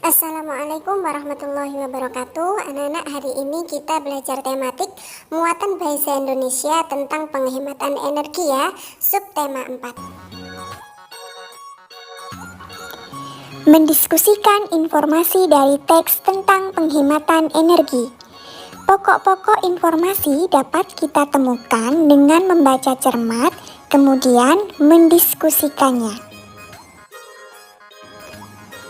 Assalamualaikum warahmatullahi wabarakatuh. Anak-anak, hari ini kita belajar tematik muatan bahasa Indonesia tentang penghematan energi ya, subtema 4. Mendiskusikan informasi dari teks tentang penghematan energi. Pokok-pokok informasi dapat kita temukan dengan membaca cermat, kemudian mendiskusikannya.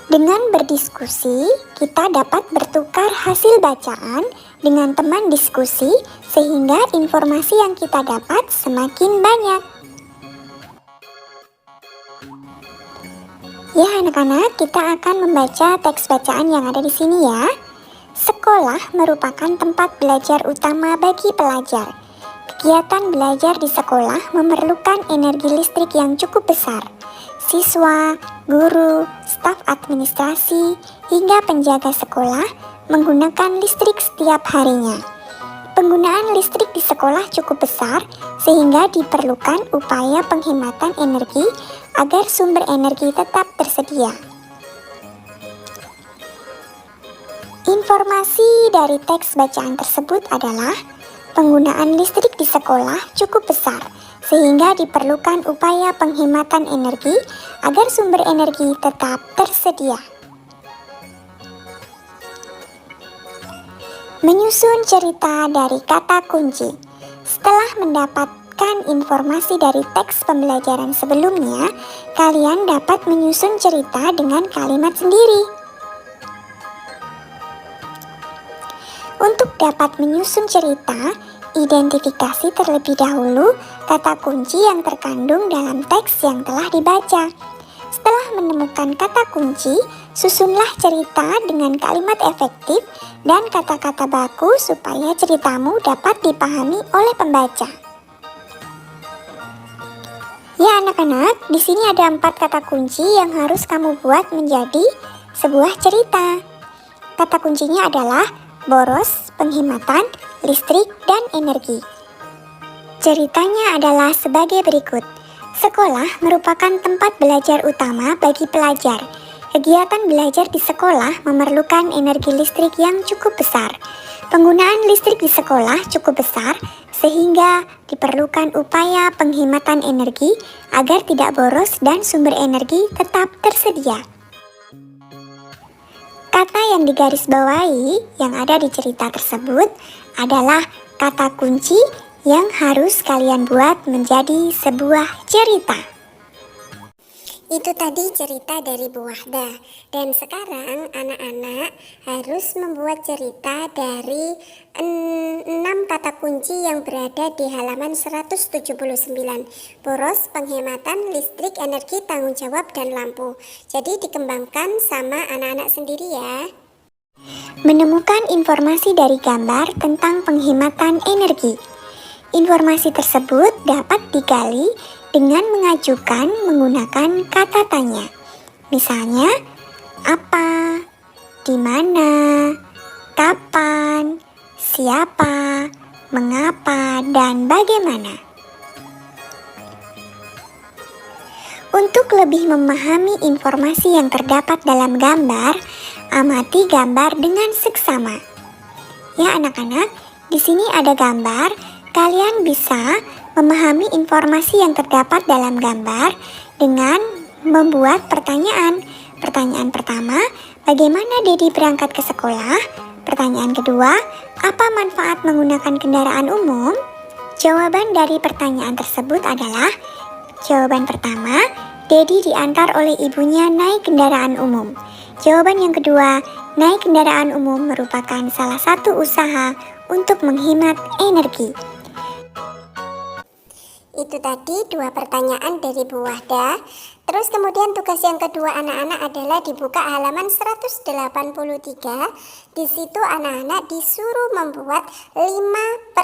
Dengan berdiskusi, kita dapat bertukar hasil bacaan dengan teman diskusi sehingga informasi yang kita dapat semakin banyak. Ya anak-anak, kita akan membaca teks bacaan yang ada di sini ya. Sekolah merupakan tempat belajar utama bagi pelajar. Kegiatan belajar di sekolah memerlukan energi listrik yang cukup besar. Siswa, guru, staf administrasi, hingga penjaga sekolah menggunakan listrik setiap harinya. Penggunaan listrik di sekolah cukup besar sehingga diperlukan upaya penghematan energi agar sumber energi tetap tersedia. Informasi dari teks bacaan tersebut adalah penggunaan listrik di sekolah cukup besar sehingga diperlukan upaya penghematan energi agar sumber energi tetap tersedia. Menyusun cerita dari kata kunci. Setelah mendapatkan informasi dari teks pembelajaran sebelumnya, kalian dapat menyusun cerita dengan kalimat sendiri. Untuk dapat menyusun cerita, identifikasi terlebih dahulu kata kunci yang terkandung dalam teks yang telah dibaca. Setelah menemukan kata kunci, susunlah cerita dengan kalimat efektif dan kata-kata baku supaya ceritamu dapat dipahami oleh pembaca. Ya anak-anak, di sini ada 4 kata kunci yang harus kamu buat menjadi sebuah cerita. Kata kuncinya adalah boros, penghematan, listrik, dan energi. Ceritanya adalah sebagai berikut. Sekolah merupakan tempat belajar utama bagi pelajar. Kegiatan belajar di sekolah memerlukan energi listrik yang cukup besar. Penggunaan listrik di sekolah cukup besar sehingga diperlukan upaya penghematan energi agar tidak boros dan sumber energi tetap tersedia. Kata yang digarisbawahi yang ada di cerita tersebut adalah kata kunci yang harus kalian buat menjadi sebuah cerita. Itu tadi cerita dari Bu Wahda. Dan sekarang anak-anak harus membuat cerita dari 6 kata kunci yang berada di halaman 179. Boros, penghematan, listrik, energi, tanggung jawab, dan lampu. Jadi dikembangkan sama anak-anak sendiri ya. Menemukan informasi dari gambar tentang penghematan energi. Informasi tersebut dapat digali dengan mengajukan menggunakan kata tanya. Misalnya, apa, di mana, kapan, siapa, mengapa, dan bagaimana. Untuk lebih memahami informasi yang terdapat dalam gambar, amati gambar dengan seksama. Ya anak-anak, di sini ada gambar. Kalian bisa memahami informasi yang terdapat dalam gambar dengan membuat pertanyaan. Pertanyaan pertama, bagaimana Dedi berangkat ke sekolah? Pertanyaan kedua, apa manfaat menggunakan kendaraan umum? Jawaban dari pertanyaan tersebut adalah, jawaban pertama, Dedi diantar oleh ibunya naik kendaraan umum. Jawaban yang kedua, naik kendaraan umum merupakan salah satu usaha untuk menghemat energi. Itu tadi 2 pertanyaan dari Bu Wahda. Terus kemudian tugas yang kedua anak-anak adalah dibuka halaman 183. Di situ anak-anak disuruh membuat 4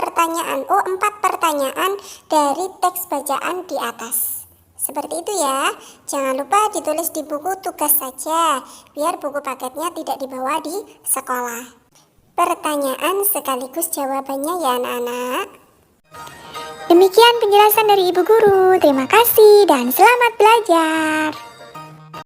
pertanyaan dari teks bacaan di atas. Seperti itu ya. Jangan lupa ditulis di buku tugas saja, biar buku paketnya tidak dibawa di sekolah. Pertanyaan sekaligus jawabannya ya anak-anak. Demikian penjelasan dari Ibu Guru. Terima kasih dan selamat belajar.